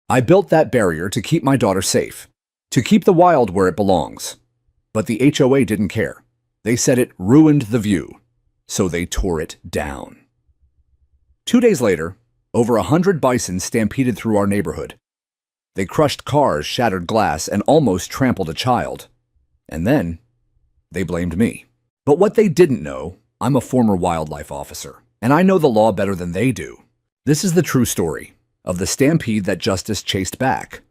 I built that barrier to keep my daughter safe, to keep the wild where it belongs. But the HOA didn't care. They said it ruined the view, so they tore it down. 2 days later, over 100 bison stampeded through our neighborhood. They crushed cars, shattered glass, and almost trampled a child. And then, they blamed me. But what they didn't know, I'm a former wildlife officer, and I know the law better than they do. This is the true story of the stampede that justice chased back,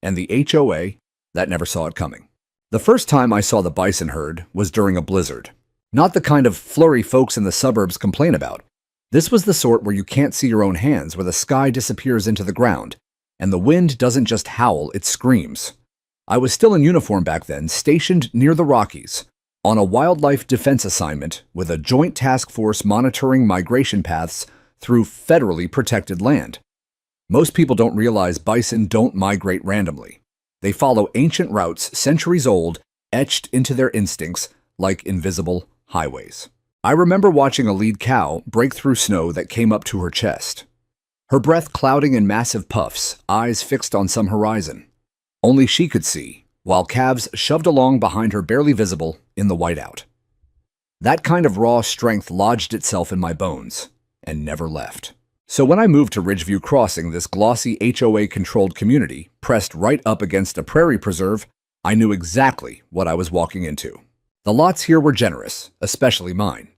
and the HOA that never saw it coming. The first time I saw the bison herd was during a blizzard. Not the kind of flurry folks in the suburbs complain about. This was the sort where you can't see your own hands, where the sky disappears into the ground, and the wind doesn't just howl, it screams. I was still in uniform back then, stationed near the Rockies, on a wildlife defense assignment with a joint task force monitoring migration paths through federally protected land. Most people don't realize bison don't migrate randomly. They follow ancient routes, centuries old, etched into their instincts like invisible highways. I remember watching a lead cow break through snow that came up to her chest. Her breath clouding in massive puffs, eyes fixed on some horizon. Only she could see, while calves shoved along behind her barely visible in the whiteout. That kind of raw strength lodged itself in my bones and never left. So when I moved to Ridgeview Crossing, this glossy HOA-controlled community pressed right up against a prairie preserve, I knew exactly what I was walking into. The lots here were generous, especially mine.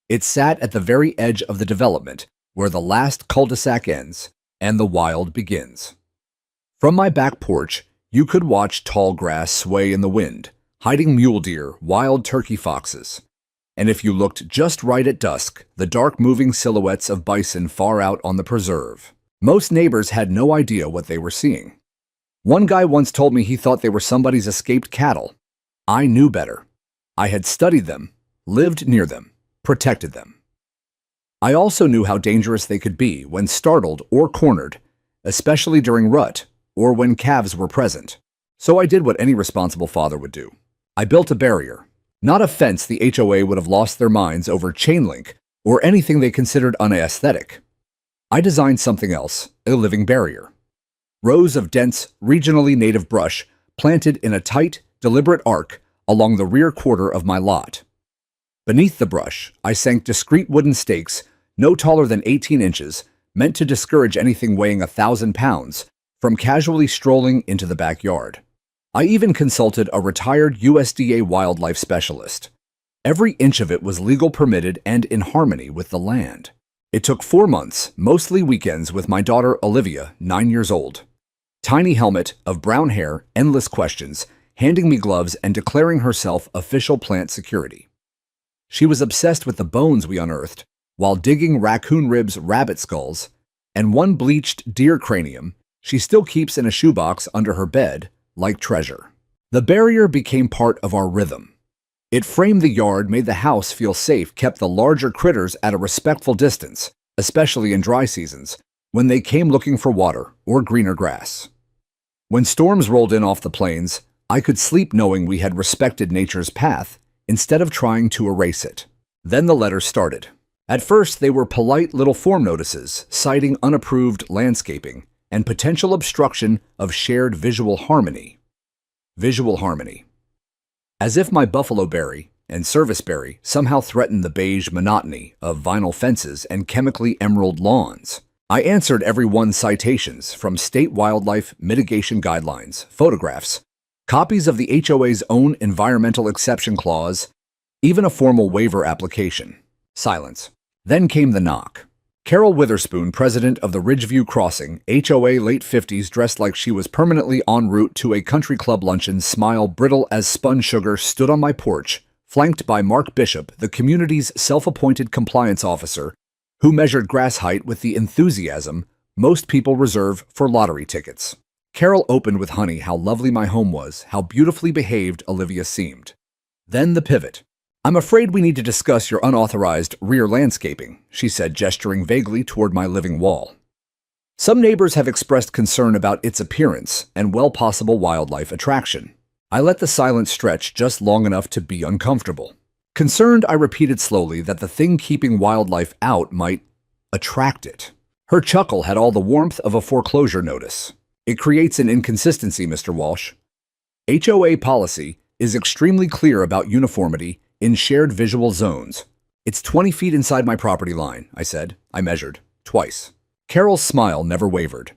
It sat at the very edge of the development, where the last cul-de-sac ends and the wild begins. From my back porch, you could watch tall grass sway in the wind, hiding mule deer, wild turkey foxes. And if you looked just right at dusk, the dark moving silhouettes of bison far out on the preserve. Most neighbors had no idea what they were seeing. One guy once told me he thought they were somebody's escaped cattle. I knew better. I had studied them, lived near them, protected them. I also knew how dangerous they could be when startled or cornered, especially during rut or when calves were present. So I did what any responsible father would do. I built a barrier. Not a fence the HOA would have lost their minds over chain link or anything they considered unaesthetic. I designed something else, a living barrier. Rows of dense, regionally native brush planted in a tight, deliberate arc along the rear quarter of my lot. Beneath the brush, I sank discrete wooden stakes, no taller than 18 inches, meant to discourage anything weighing 1,000 pounds from casually strolling into the backyard. I even consulted a retired USDA wildlife specialist. Every inch of it was legal permitted and in harmony with the land. It took 4 months, mostly weekends, with my daughter Olivia, 9 years old. Tiny helmet of brown hair, endless questions, handing me gloves and declaring herself official plant security. She was obsessed with the bones we unearthed, while digging raccoon ribs, rabbit skulls, and one bleached deer cranium she still keeps in a shoebox under her bed, like treasure. The barrier became part of our rhythm. It framed the yard, made the house feel safe, kept the larger critters at a respectful distance, especially in dry seasons, when they came looking for water or greener grass. When storms rolled in off the plains, I could sleep knowing we had respected nature's path instead of trying to erase it. Then the letters started. At first, they were polite little form notices citing unapproved landscaping and potential obstruction of shared visual harmony. Visual harmony. As if my buffalo berry and service berry somehow threatened the beige monotony of vinyl fences and chemically emerald lawns. I answered every one's citations from state wildlife mitigation guidelines, photographs, copies of the HOA's own environmental exception clause, even a formal waiver application. Silence. Then came the knock. Carol Witherspoon, president of the Ridgeview Crossing, HOA, late 50s, dressed like she was permanently en route to a country club luncheon, smile brittle as spun sugar, stood on my porch, flanked by Mark Bishop, the community's self-appointed compliance officer, who measured grass height with the enthusiasm most people reserve for lottery tickets. Carol opened with honey how lovely my home was, how beautifully behaved Olivia seemed. Then the pivot. "I'm afraid we need to discuss your unauthorized rear landscaping," she said, gesturing vaguely toward my living wall. "Some neighbors have expressed concern about its appearance and possible wildlife attraction." I let the silence stretch just long enough to be uncomfortable. Concerned, I repeated slowly that the thing keeping wildlife out might attract it. Her chuckle had all the warmth of a foreclosure notice. It creates an inconsistency, Mr. Walsh. HOA policy is extremely clear about uniformity in shared visual zones. It's 20 feet inside my property line, I said. I measured. Twice. Carol's smile never wavered.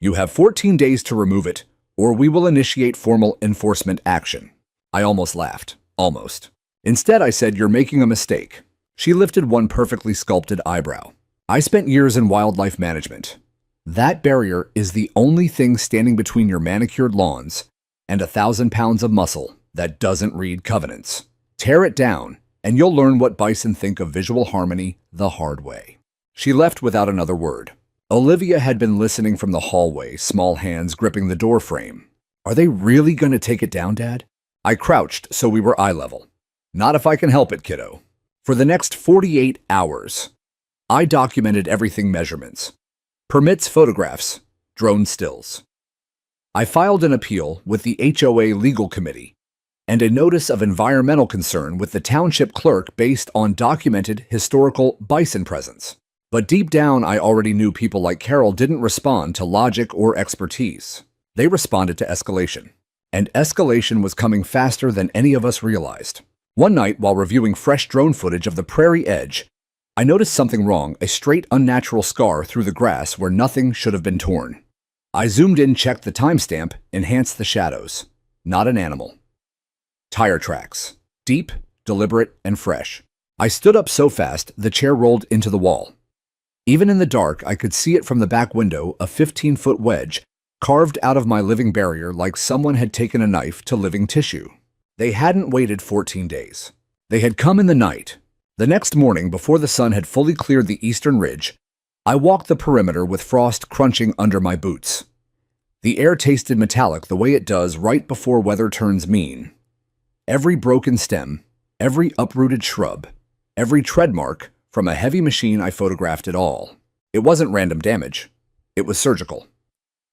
You have 14 days to remove it, or we will initiate formal enforcement action. I almost laughed. Almost. Instead, I said, you're making a mistake. She lifted one perfectly sculpted eyebrow. I spent years in wildlife management. That barrier is the only thing standing between your manicured lawns and 1,000 pounds of muscle that doesn't read covenants. Tear it down, and you'll learn what bison think of visual harmony the hard way. She left without another word. Olivia had been listening from the hallway, small hands gripping the door frame. Are they really going to take it down, Dad? I crouched so we were eye level. Not if I can help it, kiddo. For the next 48 hours, I documented everything: measurements, permits, photographs, drone stills. I filed an appeal with the HOA Legal Committee and a notice of environmental concern with the township clerk based on documented historical bison presence. But deep down, I already knew people like Carol didn't respond to logic or expertise. They responded to escalation. And escalation was coming faster than any of us realized. One night, while reviewing fresh drone footage of the prairie edge, I noticed something wrong: a straight, unnatural scar through the grass where nothing should have been torn. I zoomed in, checked the timestamp, enhanced the shadows. Not an animal. Tire tracks. Deep, deliberate, and fresh. I stood up so fast, the chair rolled into the wall. Even in the dark, I could see it from the back window, a 15-foot wedge carved out of my living barrier like someone had taken a knife to living tissue. They hadn't waited 14 days. They had come in the night. The next morning, before the sun had fully cleared the eastern ridge, I walked the perimeter with frost crunching under my boots. The air tasted metallic the way it does right before weather turns mean. Every broken stem, every uprooted shrub, every tread mark from a heavy machine, I photographed it all. It wasn't random damage. It was surgical.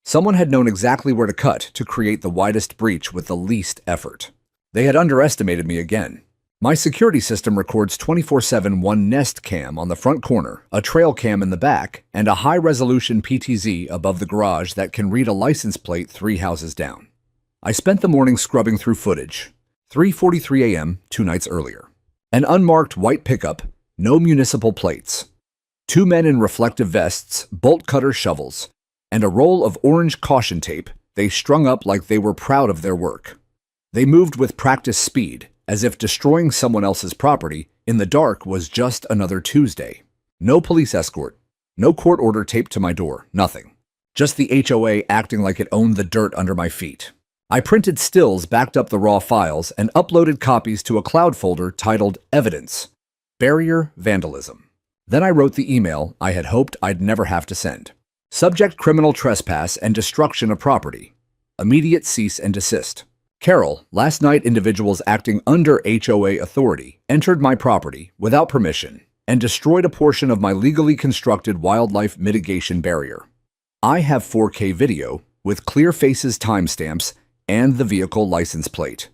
Someone had known exactly where to cut to create the widest breach with the least effort. They had underestimated me again. My security system records 24/7 one Nest cam on the front corner, a trail cam in the back, and a high-resolution PTZ above the garage that can read a license plate 3 houses down. I spent the morning scrubbing through footage. 3:43 a.m. 2 nights earlier. An unmarked white pickup, no municipal plates. 2 men in reflective vests, bolt cutter shovels, and a roll of orange caution tape they strung up like they were proud of their work. They moved with practiced speed, as if destroying someone else's property in the dark was just another Tuesday. No police escort, no court order taped to my door, nothing. Just the HOA acting like it owned the dirt under my feet. I printed stills, backed up the raw files, and uploaded copies to a cloud folder titled Evidence: Barrier Vandalism. Then I wrote the email I had hoped I'd never have to send. Subject: criminal trespass and destruction of property. Immediate cease and desist. Carol, last night individuals acting under HOA authority entered my property without permission and destroyed a portion of my legally constructed wildlife mitigation barrier. I have 4K video with clear faces, timestamps, and the vehicle license plate.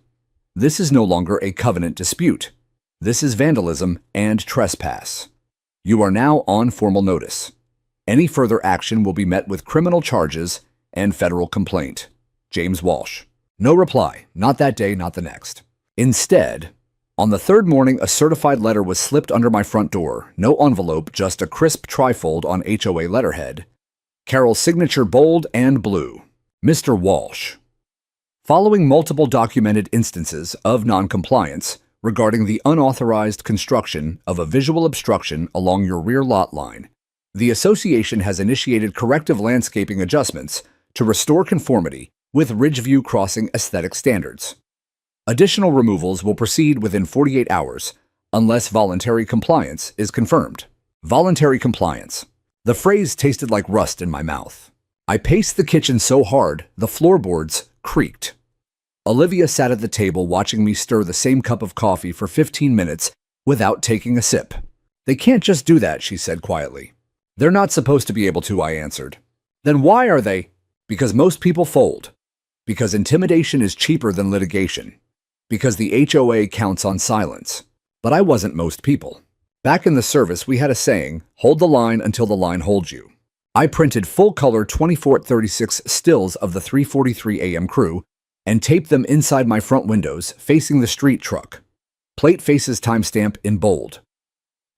This is no longer a covenant dispute. This is vandalism and trespass. You are now on formal notice. Any further action will be met with criminal charges and federal complaint. James Walsh. No reply, not that day, not the next. Instead, on the third morning, a certified letter was slipped under my front door. No envelope, just a crisp trifold on HOA letterhead. Carol's signature bold and blue. Mr. Walsh. Following multiple documented instances of noncompliance regarding the unauthorized construction of a visual obstruction along your rear lot line, the association has initiated corrective landscaping adjustments to restore conformity with Ridgeview Crossing aesthetic standards. Additional removals will proceed within 48 hours unless voluntary compliance is confirmed. Voluntary compliance. The phrase tasted like rust in my mouth. I paced the kitchen so hard the floorboards creaked. Olivia sat at the table watching me stir the same cup of coffee for 15 minutes without taking a sip. They can't just do that, she said quietly. They're not supposed to be able to, I answered. Then why are they? Because most people fold. Because intimidation is cheaper than litigation. Because the HOA counts on silence. But I wasn't most people. Back in the service, we had a saying, hold the line until the line holds you. I printed full-color 24-36 stills of the 3:43 a.m. crew and taped them inside my front windows facing the street truck. Plate faces timestamp in bold.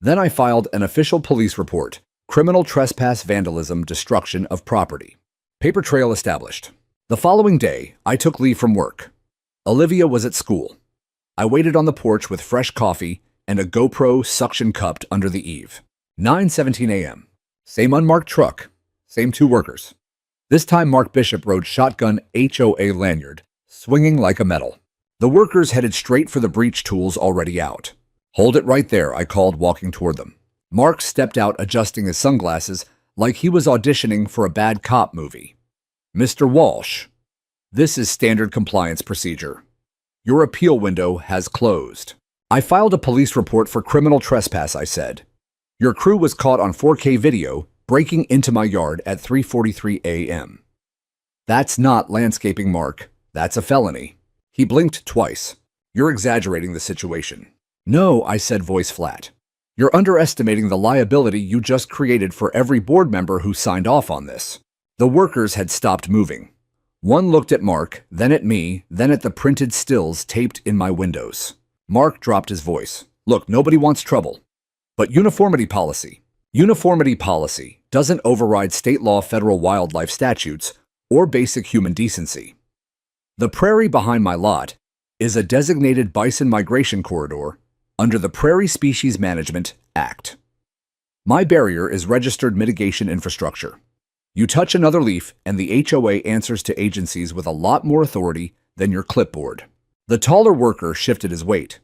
Then I filed an official police report, criminal trespass, vandalism, destruction of property. Paper trail established. The following day, I took leave from work. Olivia was at school. I waited on the porch with fresh coffee and a GoPro suction cupped under the eave. 9:17 a.m. Same unmarked truck, same two workers. This time Mark Bishop rode shotgun HOA lanyard, swinging like a medal. The workers headed straight for the breach tools already out. "Hold it right there," I called, walking toward them. Mark stepped out, adjusting his sunglasses like he was auditioning for a bad cop movie. "Mr. Walsh, this is standard compliance procedure. Your appeal window has closed." "I filed a police report for criminal trespass," I said. "Your crew was caught on 4K video breaking into my yard at 3:43 a.m. "That's not landscaping, Mark. That's a felony." He blinked twice. "You're exaggerating the situation." "No," I said, voice flat. "You're underestimating the liability you just created for every board member who signed off on this." The workers had stopped moving. One looked at Mark, then at me, then at the printed stills taped in my windows. Mark dropped his voice. "Look, nobody wants trouble. But uniformity policy doesn't override state law, federal wildlife statutes, or basic human decency. The prairie behind my lot is a designated bison migration corridor under the Prairie Species Management Act. My barrier is registered mitigation infrastructure. You touch another leaf and the HOA answers to agencies with a lot more authority than your clipboard." The taller worker shifted his weight.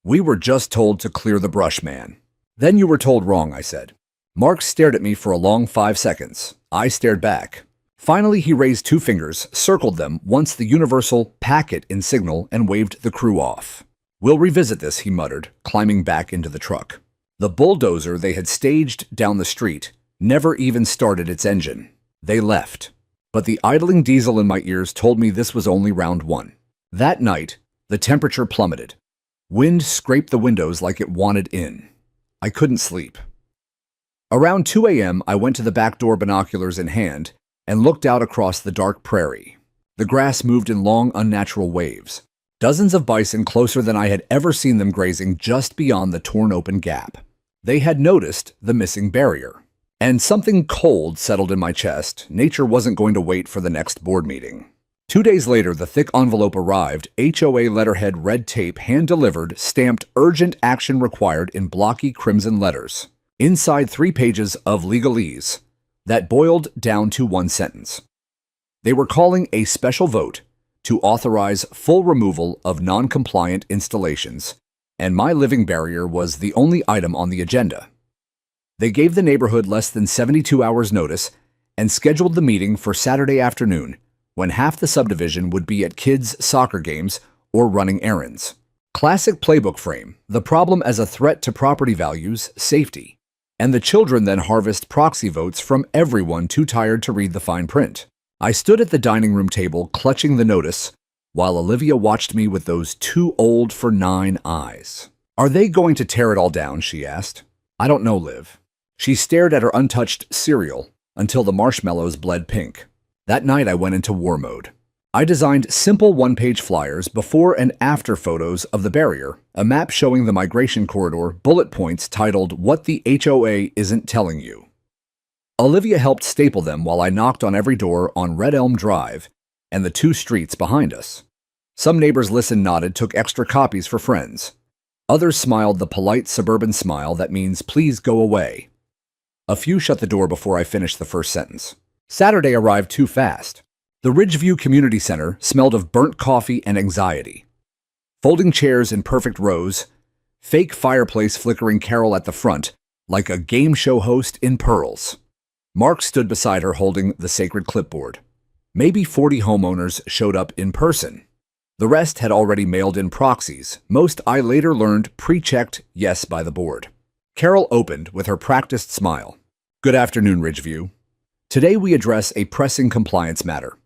"We were just told to clear the brush, man." "Then you were told wrong," I said. Mark stared at me for a long 5 seconds. I stared back. Finally, he raised 2 fingers, circled them once the universal packet in signal, and waved the crew off. "We'll revisit this," he muttered, climbing back into the truck. The bulldozer they had staged down the street never even started its engine. They left. But the idling diesel in my ears told me this was only round 1. That night, the temperature plummeted. Wind scraped the windows like it wanted in. I couldn't sleep. Around 2 a.m., I went to the back door, binoculars in hand, and looked out across the dark prairie. The grass moved in long, unnatural waves. Dozens of bison closer than I had ever seen them grazing just beyond the torn-open gap. They had noticed the missing barrier. And something cold settled in my chest. Nature wasn't going to wait for the next board meeting. 2 days later, the thick envelope arrived, HOA letterhead, red tape, hand-delivered, stamped "Urgent Action Required" in blocky crimson letters. Inside 3 pages of legalese that boiled down to 1 sentence. They were calling a special vote to authorize full removal of non-compliant installations, and my living barrier was the only item on the agenda. They gave the neighborhood less than 72 hours notice and scheduled the meeting for Saturday afternoon, when half the subdivision would be at kids' soccer games or running errands. Classic playbook frame, the problem as a threat to property values, safety, and the children then harvest proxy votes from everyone too tired to read the fine print. I stood at the dining room table clutching the notice while Olivia watched me with those too old for 9 eyes. "Are they going to tear it all down?" she asked. "I don't know, Liv." She stared at her untouched cereal until the marshmallows bled pink. That night I went into war mode. I designed simple 1-page flyers, before and after photos of the barrier, a map showing the migration corridor, bullet points titled "What the HOA Isn't Telling You." Olivia helped staple them while I knocked on every door on Red Elm Drive and the 2 streets behind us. Some neighbors listened, nodded, took extra copies for friends. Others smiled the polite suburban smile that means "please go away." A few shut the door before I finished the first sentence. Saturday arrived too fast. The Ridgeview Community Center smelled of burnt coffee and anxiety. Folding chairs in perfect rows, fake fireplace flickering Carol at the front, like a game show host in pearls. Mark stood beside her holding the sacred clipboard. Maybe 40 homeowners showed up in person. The rest had already mailed in proxies. Most, I later learned, pre-checked yes by the board. Carol opened with her practiced smile. "Good afternoon, Ridgeview. Today we address a pressing compliance matter.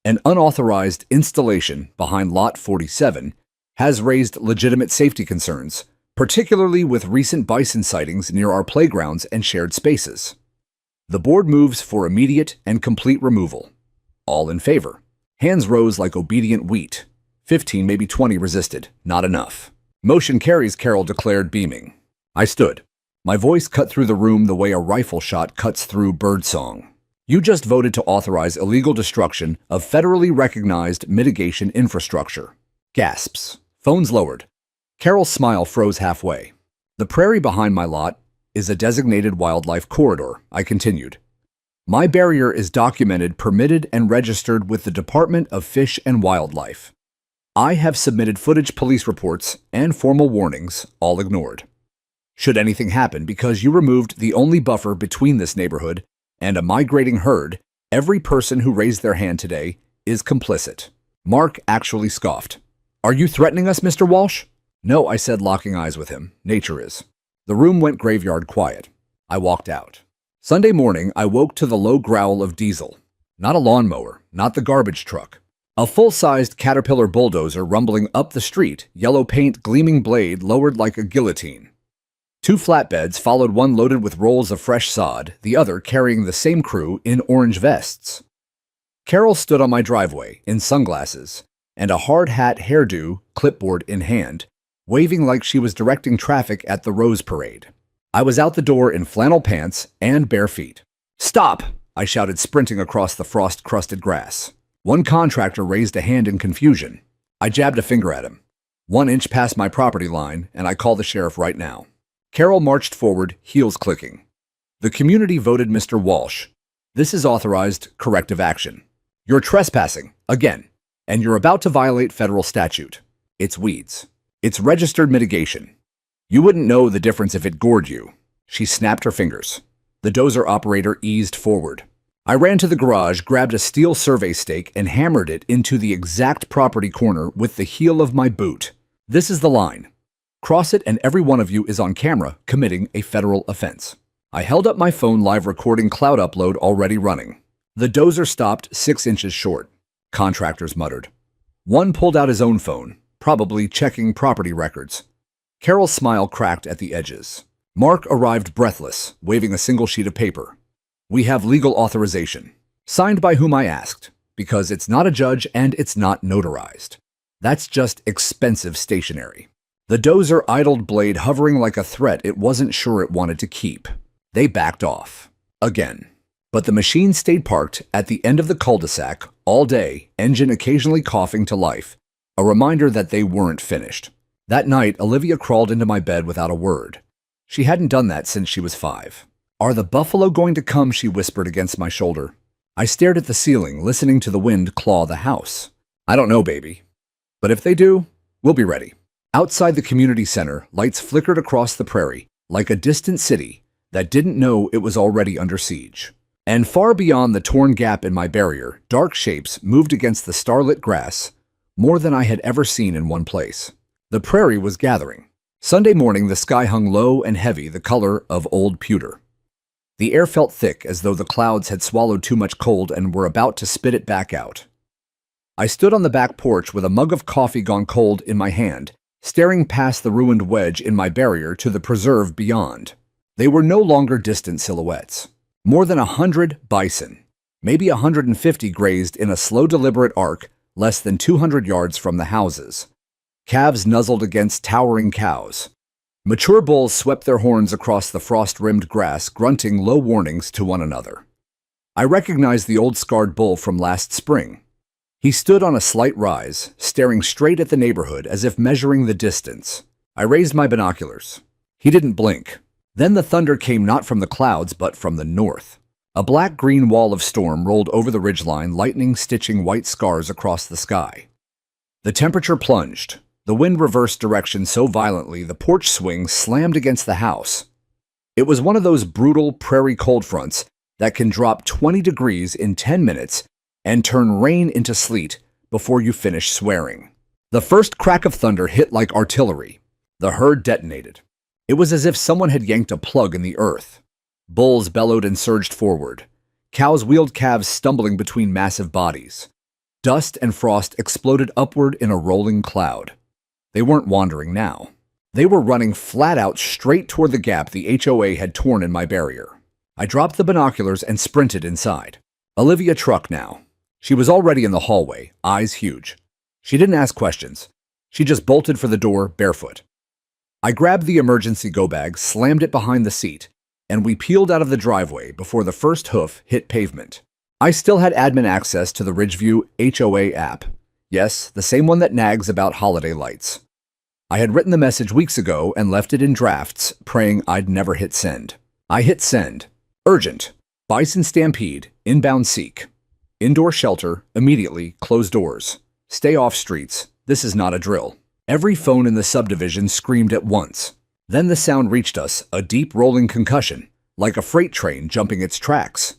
An unauthorized installation behind Lot 47 has raised legitimate safety concerns, particularly with recent bison sightings near our playgrounds and shared spaces. The board moves for immediate and complete removal. All in favor. Hands rose like obedient wheat. 15, maybe 20 resisted. Not enough. Motion carries, Carol declared, beaming. I stood. My voice cut through the room the way a rifle shot cuts through birdsong. You just voted to authorize illegal destruction of federally recognized mitigation infrastructure. Gasps. Phones lowered. Carol's smile froze halfway. The prairie behind my lot is a designated wildlife corridor, I continued. My barrier is documented, permitted, and registered with the Department of Fish and Wildlife. I have submitted footage, police reports, and formal warnings, all ignored. Should anything happen because you removed the only buffer between this neighborhood and a migrating herd, every person who raised their hand today is complicit. Mark actually scoffed. Are you threatening us, Mr. Walsh? No, I said, locking eyes with him. Nature is. The room went graveyard quiet. I walked out. Sunday morning, I woke to the low growl of diesel. Not a lawnmower, not the garbage truck. A full-sized Caterpillar bulldozer rumbling up the street, yellow paint, gleaming blade lowered like a guillotine. 2 flatbeds followed, one loaded with rolls of fresh sod, the other carrying the same crew in orange vests. Carol stood on my driveway, in sunglasses, and a hard hat hairdo, clipboard in hand, waving like she was directing traffic at the Rose Parade. I was out the door in flannel pants and bare feet. Stop! I shouted, sprinting across the frost-crusted grass. One contractor raised a hand in confusion. I jabbed a finger at him. 1 inch past my property line, and I call the sheriff right now. Carol marched forward, heels clicking. The community voted Mr. Walsh. This is authorized corrective action. You're trespassing, again, and you're about to violate federal statute. It's weeds. It's registered mitigation. You wouldn't know the difference if it gored you. She snapped her fingers. The dozer operator eased forward. I ran to the garage, grabbed a steel survey stake, and hammered it into the exact property corner with the heel of my boot. This is the line. Cross it and every one of you is on camera committing a federal offense. I held up my phone, live recording, cloud upload already running. The dozer stopped 6 inches short. Contractors muttered. One pulled out his own phone, probably checking property records. Carol's smile cracked at the edges. Mark arrived breathless, waving a single sheet of paper. We have legal authorization. Signed by whom, I asked, because it's not a judge and it's not notarized. That's just expensive stationery. The dozer idled, blade hovering like a threat it wasn't sure it wanted to keep. They backed off. Again. But the machine stayed parked at the end of the cul-de-sac all day, engine occasionally coughing to life, a reminder that they weren't finished. That night, Olivia crawled into my bed without a word. She hadn't done that since she was 5. Are the buffalo going to come? She whispered against my shoulder. I stared at the ceiling, listening to the wind claw the house. I don't know, baby. But if they do, we'll be ready. Outside the community center, lights flickered across the prairie, like a distant city that didn't know it was already under siege. And far beyond the torn gap in my barrier, dark shapes moved against the starlit grass, more than I had ever seen in one place. The prairie was gathering. Sunday morning, the sky hung low and heavy, the color of old pewter. The air felt thick, as though the clouds had swallowed too much cold and were about to spit it back out. I stood on the back porch with a mug of coffee gone cold in my hand, staring past the ruined wedge in my barrier to the preserve beyond. They were no longer distant silhouettes. More than 100 bison, maybe 150 grazed in a slow, deliberate arc less than 200 yards from the houses. Calves nuzzled against towering cows. Mature bulls swept their horns across the frost-rimmed grass, grunting low warnings to one another. I recognized the old scarred bull from last spring. He stood on a slight rise, staring straight at the neighborhood as if measuring the distance. I raised my binoculars. He didn't blink. Then the thunder came not from the clouds, but from the north. A black-green wall of storm rolled over the ridgeline, lightning stitching white scars across the sky. The temperature plunged. The wind reversed direction so violently the porch swing slammed against the house. It was one of those brutal prairie cold fronts that can drop 20 degrees in 10 minutes and turn rain into sleet before you finish swearing. The first crack of thunder hit like artillery. The herd detonated. It was as if someone had yanked a plug in the earth. Bulls bellowed and surged forward. Cows wheeled calves stumbling between massive bodies. Dust and frost exploded upward in a rolling cloud. They weren't wandering now. They were running flat out straight toward the gap the HOA had torn in my barrier. I dropped the binoculars and sprinted inside. Olivia truck now. She was already in the hallway, eyes huge. She didn't ask questions. She just bolted for the door barefoot. I grabbed the emergency go bag, slammed it behind the seat, and we peeled out of the driveway before the first hoof hit pavement. I still had admin access to the Ridgeview HOA app. Yes, the same one that nags about holiday lights. I had written the message weeks ago and left it in drafts, praying I'd never hit send. I hit send. Urgent. Bison Stampede. Inbound seek. Indoor shelter. Immediately. Close doors. Stay off streets. This is not a drill. Every phone in the subdivision screamed at once. Then the sound reached us, a deep rolling concussion, like a freight train jumping its tracks.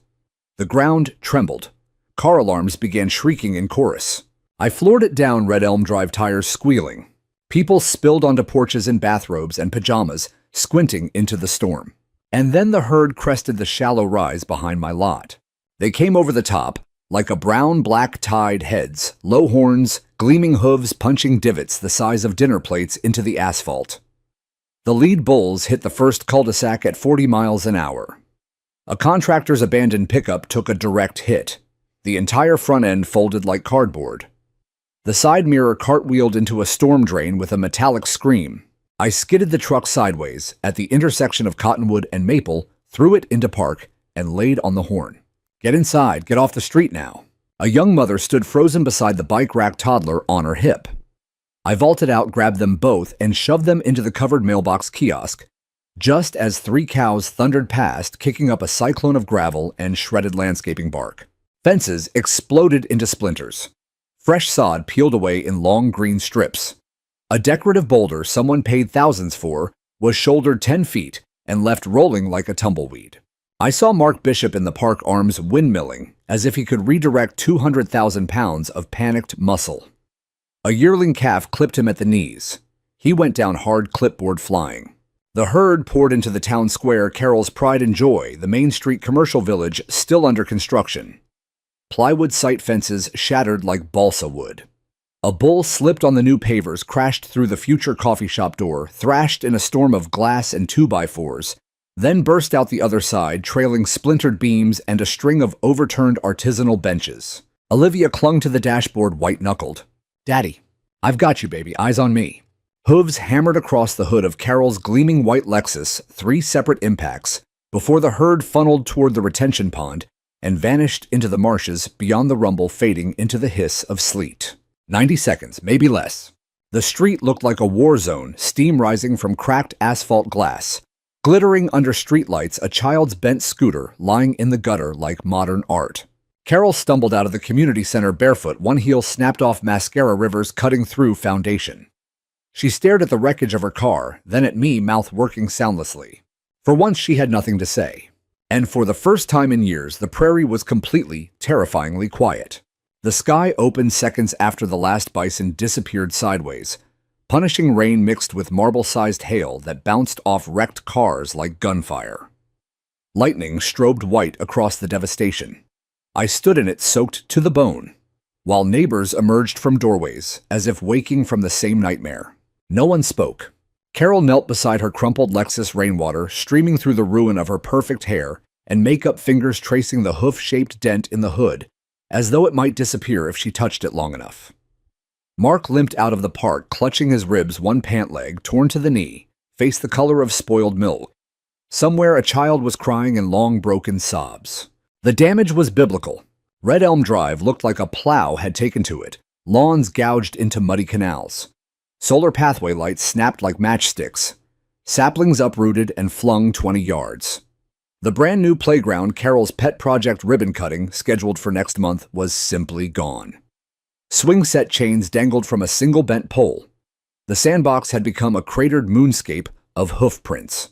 The ground trembled. Car alarms began shrieking in chorus. I floored it down, Red Elm Drive tires squealing. People spilled onto porches in bathrobes and pajamas, squinting into the storm. And then the herd crested the shallow rise behind my lot. They came over the top, like a brown-black tide, heads, low horns, gleaming hooves punching divots the size of dinner plates into the asphalt. The lead bulls hit the first cul-de-sac at 40 miles an hour. A contractor's abandoned pickup took a direct hit. The entire front end folded like cardboard. The side mirror cartwheeled into a storm drain with a metallic scream. I skidded the truck sideways at the intersection of Cottonwood and Maple, threw it into park, and laid on the horn. Get inside, get off the street now. A young mother stood frozen beside the bike rack toddler on her hip. I vaulted out, grabbed them both, and shoved them into the covered mailbox kiosk, just as 3 cows thundered past, kicking up a cyclone of gravel and shredded landscaping bark. Fences exploded into splinters. Fresh sod peeled away in long green strips. A decorative boulder someone paid thousands for was shouldered 10 feet and left rolling like a tumbleweed. I saw Mark Bishop in the park arms windmilling, as if he could redirect 200,000 pounds of panicked muscle. A yearling calf clipped him at the knees. He went down hard, clipboard flying. The herd poured into the town square, Carroll's pride and joy, the Main Street commercial village still under construction. Plywood sight fences shattered like balsa wood. A bull slipped on the new pavers, crashed through the future coffee shop door, thrashed in a storm of glass and 2x4s, then burst out the other side, trailing splintered beams and a string of overturned artisanal benches. Olivia clung to the dashboard, white-knuckled. Daddy, I've got you, baby, eyes on me. Hooves hammered across the hood of Carroll's gleaming white Lexus, 3 separate impacts, before the herd funneled toward the retention pond and vanished into the marshes beyond the rumble, fading into the hiss of sleet. 90 seconds, maybe less. The street looked like a war zone, steam rising from cracked asphalt glass. Glittering under streetlights, a child's bent scooter lying in the gutter like modern art. Carroll stumbled out of the community center barefoot, one heel snapped off mascara rivers cutting through foundation. She stared at the wreckage of her car, then at me, mouth working soundlessly. For once, she had nothing to say. And for the first time in years, the prairie was completely, terrifyingly quiet. The sky opened seconds after the last bison disappeared sideways. Punishing rain mixed with marble-sized hail that bounced off wrecked cars like gunfire. Lightning strobed white across the devastation. I stood in it, soaked to the bone, while neighbors emerged from doorways, as if waking from the same nightmare. No one spoke. Carol knelt beside her crumpled Lexus, rainwater streaming through the ruin of her perfect hair and makeup fingers tracing the hoof-shaped dent in the hood, as though it might disappear if she touched it long enough. Mark limped out of the park, clutching his ribs, one pant leg torn to the knee, face the color of spoiled milk. Somewhere a child was crying in long, broken sobs. The damage was biblical. Red Elm Drive looked like a plow had taken to it, lawns gouged into muddy canals. Solar pathway lights snapped like matchsticks. Saplings uprooted and flung 20 yards. The brand new playground, Carol's pet project ribbon cutting, scheduled for next month, was simply gone. Swing set chains dangled from a single bent pole. The sandbox had become a cratered moonscape of hoof prints.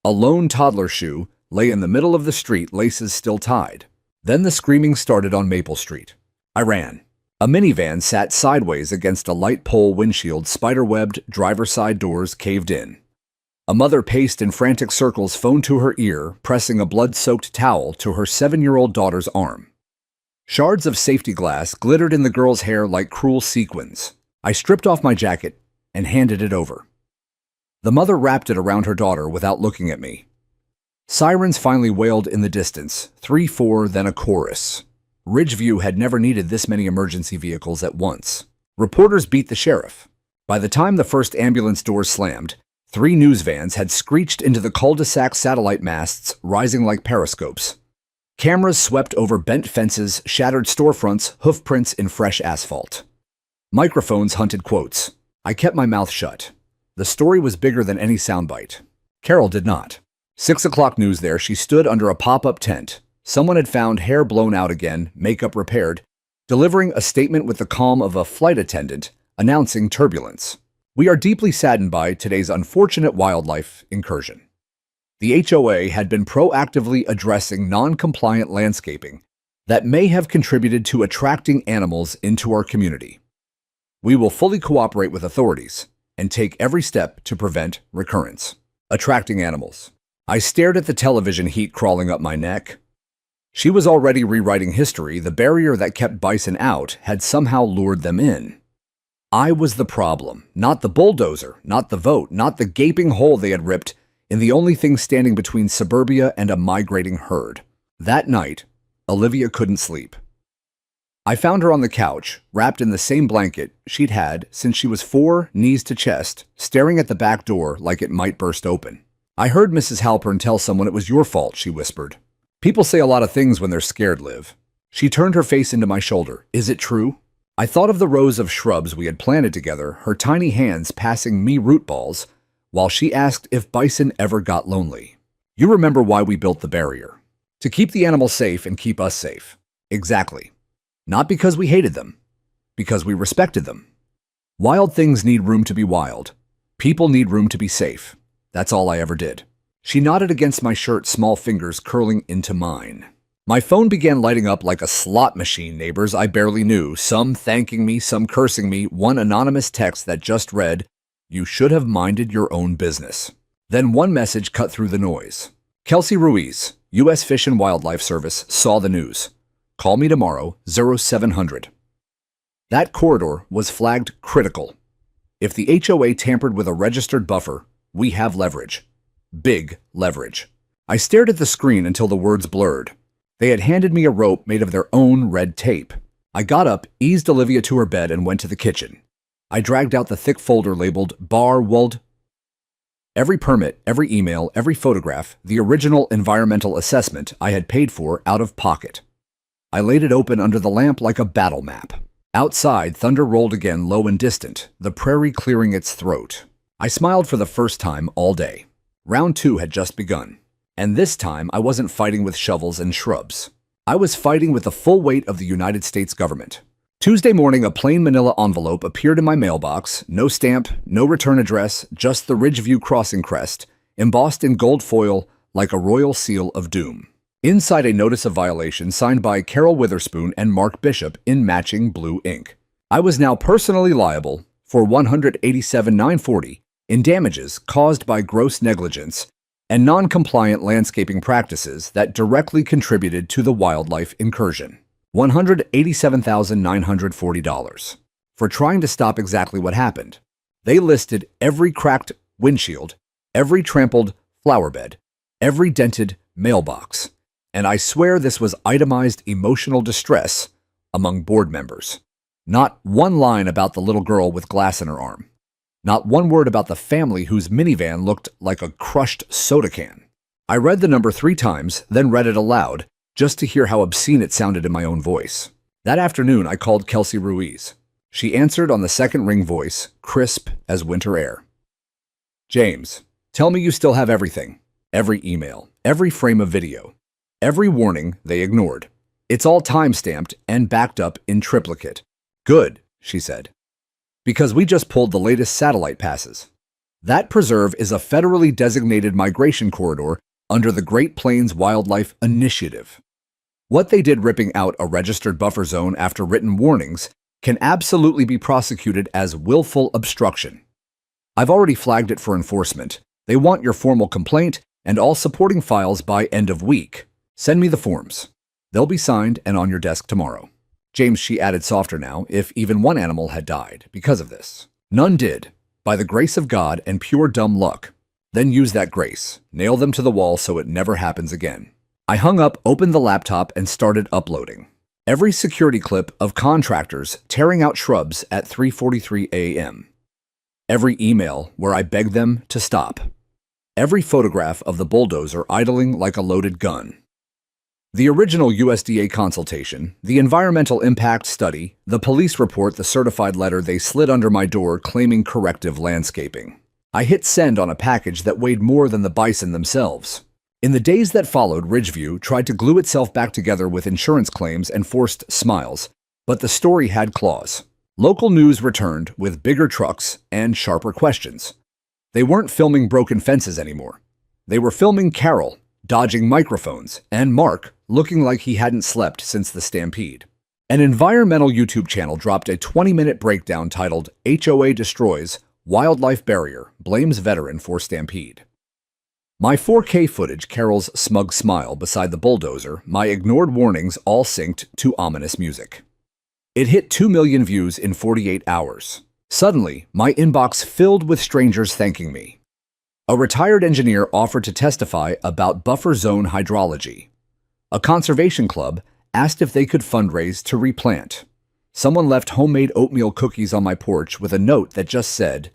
A lone toddler shoe lay in the middle of the street, laces still tied. Then the screaming started on Maple Street. I ran. A minivan sat sideways against a light pole windshield, spider-webbed, driver's side doors caved in. A mother paced in frantic circles, phone to her ear, pressing a blood-soaked towel to her 7-year-old daughter's arm. Shards of safety glass glittered in the girl's hair like cruel sequins. I stripped off my jacket and handed it over. The mother wrapped it around her daughter without looking at me. Sirens finally wailed in the distance, 3-4, then a chorus. Ridgeview had never needed this many emergency vehicles at once. Reporters beat the sheriff. By the time the first ambulance doors slammed, 3 news vans had screeched into the cul-de-sac satellite masts rising like periscopes. Cameras swept over bent fences, shattered storefronts, hoofprints in fresh asphalt. Microphones hunted quotes. I kept my mouth shut. The story was bigger than any soundbite. Carol did not. 6 o'clock news there, she stood under a pop-up tent. Someone had found hair blown out again, makeup repaired, delivering a statement with the calm of a flight attendant, announcing turbulence. We are deeply saddened by today's unfortunate wildlife incursion. The HOA had been proactively addressing non-compliant landscaping that may have contributed to attracting animals into our community. We will fully cooperate with authorities and take every step to prevent recurrence. Attracting animals. I stared at the television heat crawling up my neck. She was already rewriting history. The barrier that kept bison out had somehow lured them in. I was the problem, not the bulldozer, not the vote, not the gaping hole they had ripped in the only thing standing between suburbia and a migrating herd. That night, Olivia couldn't sleep. I found her on the couch, wrapped in the same blanket she'd had since she was 4, knees to chest, staring at the back door like it might burst open. I heard Mrs. Halpern tell someone it was your fault, she whispered. People say a lot of things when they're scared, Liv. She turned her face into my shoulder. Is it true? I thought of the rows of shrubs we had planted together, her tiny hands passing me root balls, while she asked if bison ever got lonely. You remember why we built the barrier. To keep the animals safe and keep us safe. Exactly. Not because we hated them. Because we respected them. Wild things need room to be wild. People need room to be safe. That's all I ever did. She nodded against my shirt, small fingers curling into mine. My phone began lighting up like a slot machine, neighbors I barely knew, some thanking me, some cursing me, one anonymous text that just read, "You should have minded your own business." Then one message cut through the noise. Kelsey Ruiz, U.S. Fish and Wildlife Service, saw the news. Call me tomorrow, 0700. That corridor was flagged critical. If the HOA tampered with a registered buffer, we have leverage. Big leverage. I stared at the screen until the words blurred. They had handed me a rope made of their own red tape. I got up, eased Olivia to her bed, and went to the kitchen. I dragged out the thick folder labeled Bar Wald. Every permit, every email, every photograph, the original environmental assessment I had paid for out of pocket. I laid it open under the lamp like a battle map. Outside, thunder rolled again, low and distant, the prairie clearing its throat. I smiled for the first time all day. Round 2 had just begun. And this time, I wasn't fighting with shovels and shrubs. I was fighting with the full weight of the United States government. Tuesday morning, a plain manila envelope appeared in my mailbox. No stamp, no return address, just the Ridgeview crossing crest, embossed in gold foil like a royal seal of doom. Inside, a notice of violation signed by Carol Witherspoon and Mark Bishop in matching blue ink. I was now personally liable for $187,940 in damages caused by gross negligence and non-compliant landscaping practices that directly contributed to the wildlife incursion. $187,940 for trying to stop exactly what happened. They listed every cracked windshield, every trampled flower bed, every dented mailbox, and I swear this was itemized emotional distress among board members. Not one line about the little girl with glass in her arm. Not one word about the family whose minivan looked like a crushed soda can. I read the number 3 times, then read it aloud, just to hear how obscene it sounded in my own voice. That afternoon, I called Kelsey Ruiz. She answered on the second ring voice, crisp as winter air. James, tell me you still have everything. Every email, every frame of video, every warning they ignored. It's all time-stamped and backed up in triplicate. Good, she said. Because we just pulled the latest satellite passes. That preserve is a federally designated migration corridor under the Great Plains Wildlife Initiative. What they did ripping out a registered buffer zone after written warnings can absolutely be prosecuted as willful obstruction. I've already flagged it for enforcement. They want your formal complaint and all supporting files by end of week. Send me the forms. They'll be signed and on your desk tomorrow. James, she added softer now, if even one animal had died because of this. None did, by the grace of God and pure dumb luck. Then use that grace. Nail them to the wall so it never happens again. I hung up, opened the laptop, and started uploading. Every security clip of contractors tearing out shrubs at 3:43 a.m. Every email where I begged them to stop. Every photograph of the bulldozer idling like a loaded gun. The original USDA consultation, the environmental impact study, the police report, the certified letter they slid under my door claiming corrective landscaping. I hit send on a package that weighed more than the Bison themselves. In the days that followed, Ridgeview tried to glue itself back together with insurance claims and forced smiles, but the story had claws. Local news returned with bigger trucks and sharper questions. They weren't filming broken fences anymore. They were filming Carol, dodging microphones, and Mark, looking like he hadn't slept since the Stampede. An environmental YouTube channel dropped a 20-minute breakdown titled HOA Destroys Wildlife Barrier, Blames Veteran for Stampede. My 4K footage, Carol's smug smile beside the bulldozer, my ignored warnings all synced to ominous music. It hit 2 million views in 48 hours. Suddenly, my inbox filled with strangers thanking me. A retired engineer offered to testify about buffer zone hydrology. A conservation club asked if they could fundraise to replant. Someone left homemade oatmeal cookies on my porch with a note that just said,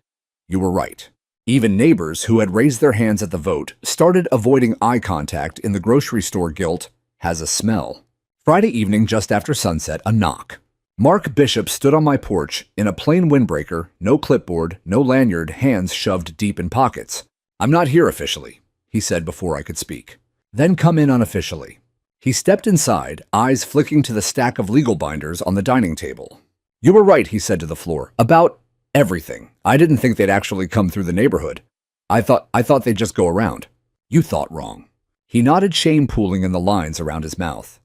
"You were right." Even neighbors who had raised their hands at the vote started avoiding eye contact in the grocery store. Guilt has a smell. Friday evening, just after sunset, a knock. Mark Bishop stood on my porch in a plain windbreaker, no clipboard, no lanyard, hands shoved deep in pockets. "I'm not here officially," he said before I could speak. "Then come in unofficially." He stepped inside, eyes flicking to the stack of legal binders on the dining table. "You were right," he said to the floor, "about everything. I didn't think they'd actually come through the neighborhood. I thought they'd just go around." "You thought wrong." He nodded, shame pooling in the lines around his mouth.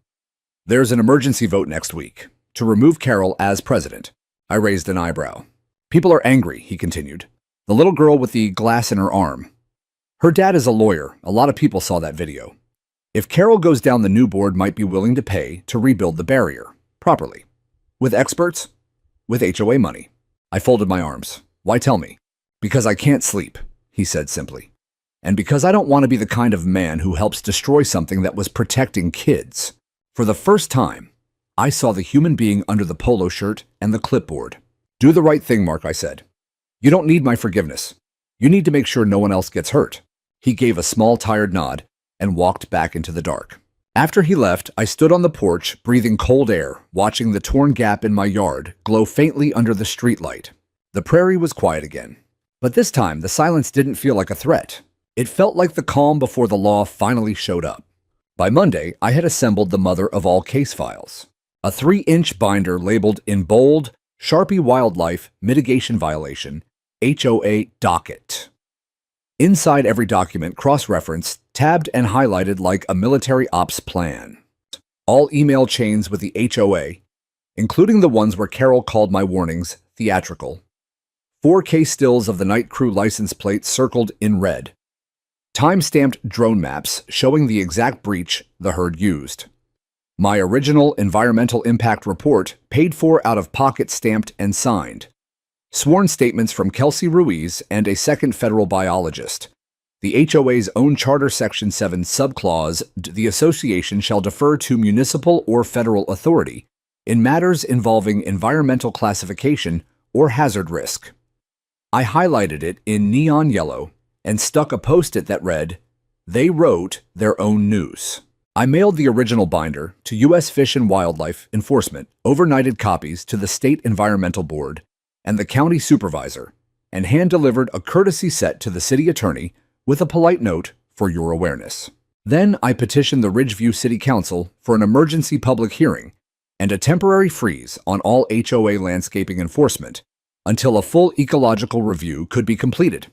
"There's an emergency vote next week to remove Carol as president." I raised an eyebrow. "People are angry," he continued. "The little girl with the glass in her arm. Her dad is a lawyer. A lot of people saw that video. If Carol goes down, the new board might be willing to pay to rebuild the barrier properly. With experts? With HOA money." I folded my arms. "Why tell me?" "Because I can't sleep," he said simply. "And because I don't want to be the kind of man who helps destroy something that was protecting kids." For the first time, I saw the human being under the polo shirt and the clipboard. "Do the right thing, Mark," I said. "You don't need my forgiveness. You need to make sure no one else gets hurt." He gave a small, tired nod and walked back into the dark. After he left, I stood on the porch, breathing cold air, watching the torn gap in my yard glow faintly under the streetlight. The prairie was quiet again. But this time, the silence didn't feel like a threat. It felt like the calm before the law finally showed up. By Monday, I had assembled the mother of all case files. A 3-inch binder labeled in bold, Sharpie Wildlife Mitigation Violation, HOA Docket. Inside every document, cross-referenced, tabbed and highlighted like a military ops plan. All email chains with the HOA, including the ones where Carol called my warnings theatrical. 4K stills of the night crew license plate circled in red. Time-stamped drone maps showing the exact breach the herd used. My original environmental impact report, paid for out of pocket, stamped and signed. Sworn statements from Kelsey Ruiz and a second federal biologist. The HOA's own Charter Section 7 subclause, the association shall defer to municipal or federal authority in matters involving environmental classification or hazard risk. I highlighted it in neon yellow and stuck a post-it that read, "They wrote their own news." I mailed the original binder to U.S. Fish and Wildlife Enforcement, overnighted copies to the State Environmental Board and the county supervisor, and hand-delivered a courtesy set to the city attorney with a polite note for your awareness. Then I petitioned the Ridgeview City Council for an emergency public hearing and a temporary freeze on all HOA landscaping enforcement until a full ecological review could be completed.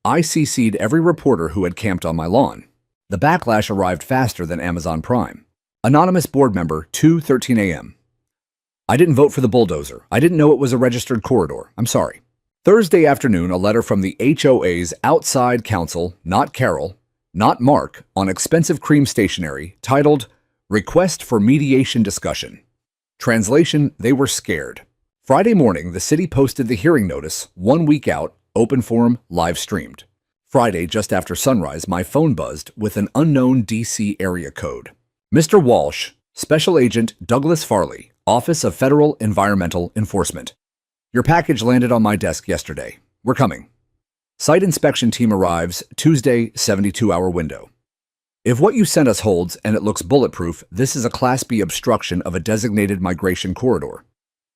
I CC'd every reporter who had camped on my lawn. The backlash arrived faster than Amazon Prime. Anonymous board member, 2:13 a.m. "I didn't vote for the bulldozer. I didn't know it was a registered corridor. I'm sorry." Thursday afternoon, a letter from the HOA's outside counsel, not Carol, not Mark, on expensive cream stationery, titled, "Request for Mediation Discussion." Translation, they were scared. Friday morning, the city posted the hearing notice, 1 week out, open forum, live streamed. Friday, just after sunrise, my phone buzzed with an unknown DC area code. Mr. Walsh, Special Agent Douglas Farley, Office of Federal Environmental Enforcement. Your package landed on my desk yesterday. We're coming. Site inspection team arrives Tuesday, 72-hour window. If what you sent us holds and it looks bulletproof, this is a Class B obstruction of a designated migration corridor.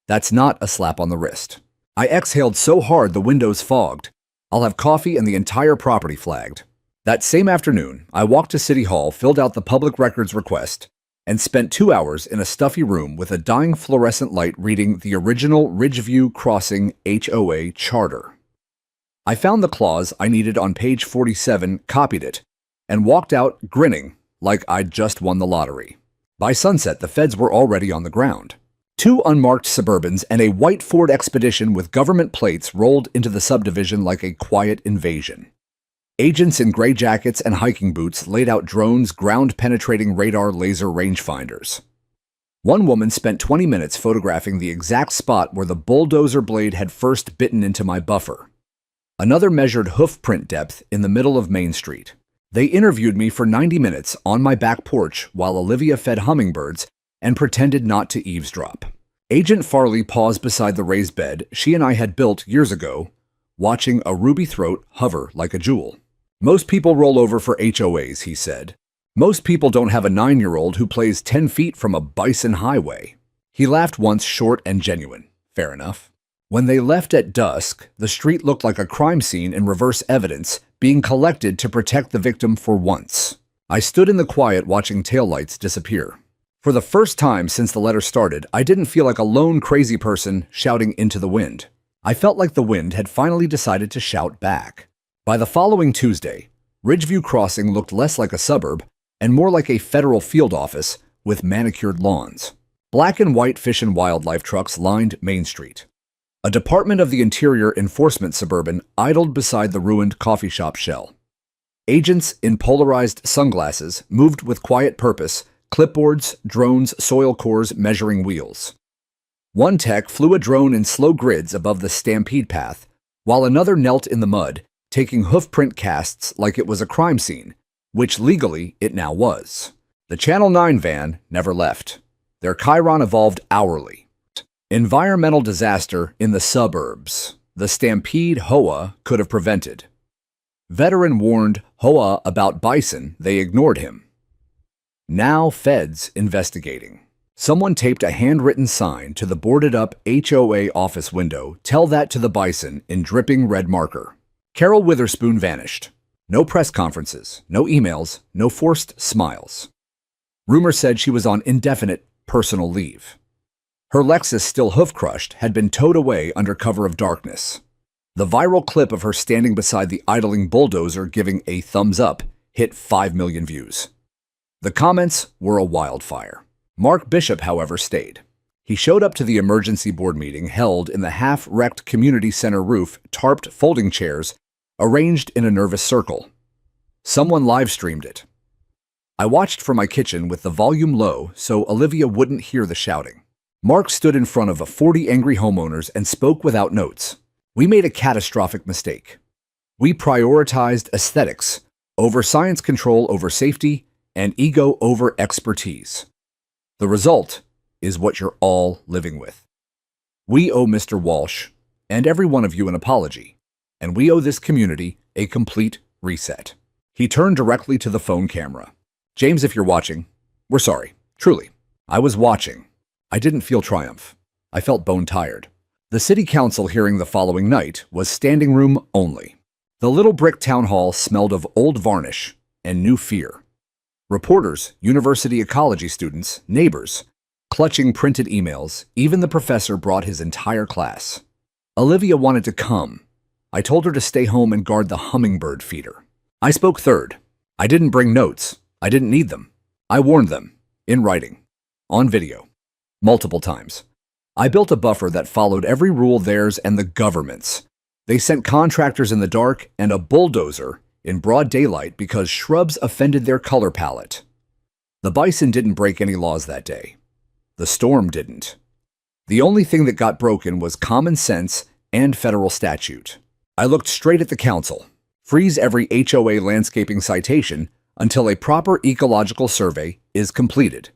That's not a slap on the wrist. I exhaled so hard the windows fogged. I'll have coffee and the entire property flagged. That same afternoon, I walked to City Hall, filled out the public records request, and spent 2 hours in a stuffy room with a dying fluorescent light reading the original Ridgeview Crossing HOA charter. I found the clause I needed on page 47, copied it, and walked out grinning like I'd just won the lottery. By sunset, the feds were already on the ground. 2 unmarked Suburbans and a white Ford Expedition with government plates rolled into the subdivision like a quiet invasion. Agents in gray jackets and hiking boots laid out drones, ground-penetrating radar laser rangefinders. One woman spent 20 minutes photographing the exact spot where the bulldozer blade had first bitten into my buffer. Another measured hoof print depth in the middle of Main Street. They interviewed me for 90 minutes on my back porch while Olivia fed hummingbirds and pretended not to eavesdrop. Agent Farley paused beside the raised bed she and I had built years ago, watching a ruby throat hover like a jewel. Most people roll over for HOAs, he said. Most people don't have a 9-year-old who plays 10 feet from a Bison highway. He laughed once, short and genuine. Fair enough. When they left at dusk, the street looked like a crime scene in reverse evidence being collected to protect the victim for once. I stood in the quiet watching taillights disappear. For the first time since the letter started, I didn't feel like a lone crazy person shouting into the wind. I felt like the wind had finally decided to shout back. By the following Tuesday, Ridgeview Crossing looked less like a suburb and more like a federal field office with manicured lawns. Black and white Fish and Wildlife trucks lined Main Street. A Department of the Interior enforcement Suburban idled beside the ruined coffee shop shell. Agents in polarized sunglasses moved with quiet purpose, clipboards, drones, soil cores, measuring wheels. One tech flew a drone in slow grids above the Stampede path, while another knelt in the mud, taking hoofprint casts like it was a crime scene, which legally it now was. The Channel 9 van never left. Their chyron evolved hourly. Environmental disaster in the suburbs. The Stampede HOA could have prevented. Veteran warned HOA about Bison, they ignored him. Now feds investigating. Someone taped a handwritten sign to the boarded-up HOA office window, "Tell that to the Bison," in dripping red marker. Carol Witherspoon vanished. No press conferences, no emails, no forced smiles. Rumor said she was on indefinite personal leave. Her Lexus, still hoof-crushed, had been towed away under cover of darkness. The viral clip of her standing beside the idling bulldozer giving a thumbs up hit 5 million views. The comments were a wildfire. Mark Bishop, however, stayed. He showed up to the emergency board meeting held in the half-wrecked community center roof, tarped folding chairs arranged in a nervous circle. Someone live-streamed it. I watched from my kitchen with the volume low so Olivia wouldn't hear the shouting. Mark stood in front of 40 angry homeowners and spoke without notes. We made a catastrophic mistake. We prioritized aesthetics over science, control over safety, and ego over expertise. The result is what you're all living with. We owe Mr. Walsh and every one of you an apology, and we owe this community a complete reset. He turned directly to the phone camera. James, if you're watching, we're sorry. Truly. I was watching. I didn't feel triumph. I felt bone-tired. The city council hearing the following night was standing room only. The little brick town hall smelled of old varnish and new fear. Reporters, university ecology students, neighbors, clutching printed emails, even the professor brought his entire class. Olivia wanted to come. I told her to stay home and guard the hummingbird feeder. I spoke third. I didn't bring notes. I didn't need them. I warned them, in writing, on video. Multiple times. I built a buffer that followed every rule, theirs and the government's. They sent contractors in the dark and a bulldozer in broad daylight because shrubs offended their color palette. The Bison didn't break any laws that day. The storm didn't. The only thing that got broken was common sense and federal statute. I looked straight at the council. Freeze every HOA landscaping citation until a proper ecological survey is completed.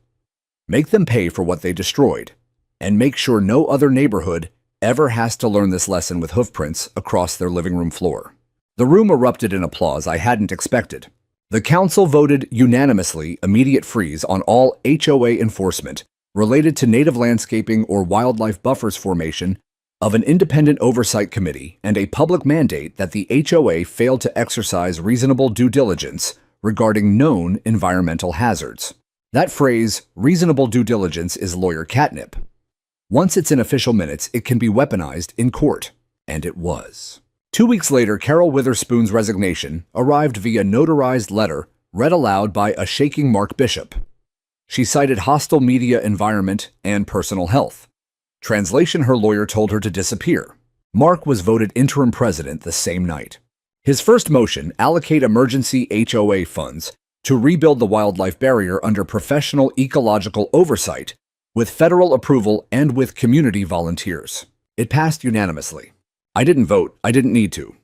Make them pay for what they destroyed, and make sure no other neighborhood ever has to learn this lesson with hoofprints across their living room floor. The room erupted in applause I hadn't expected. The council voted unanimously immediate freeze on all HOA enforcement related to native landscaping or wildlife buffers formation of an independent oversight committee and a public mandate that the HOA failed to exercise reasonable due diligence regarding known environmental hazards. That phrase, reasonable due diligence, is lawyer catnip. Once it's in official minutes, it can be weaponized in court. And it was. 2 weeks later, Carol Witherspoon's resignation arrived via notarized letter read aloud by a shaking Mark Bishop. She cited hostile media environment and personal health. Translation: her lawyer told her to disappear. Mark was voted interim president the same night. His first motion, allocate emergency HOA funds to rebuild the wildlife barrier under professional ecological oversight, with federal approval and with community volunteers. It passed unanimously. I didn't vote. I didn't need to.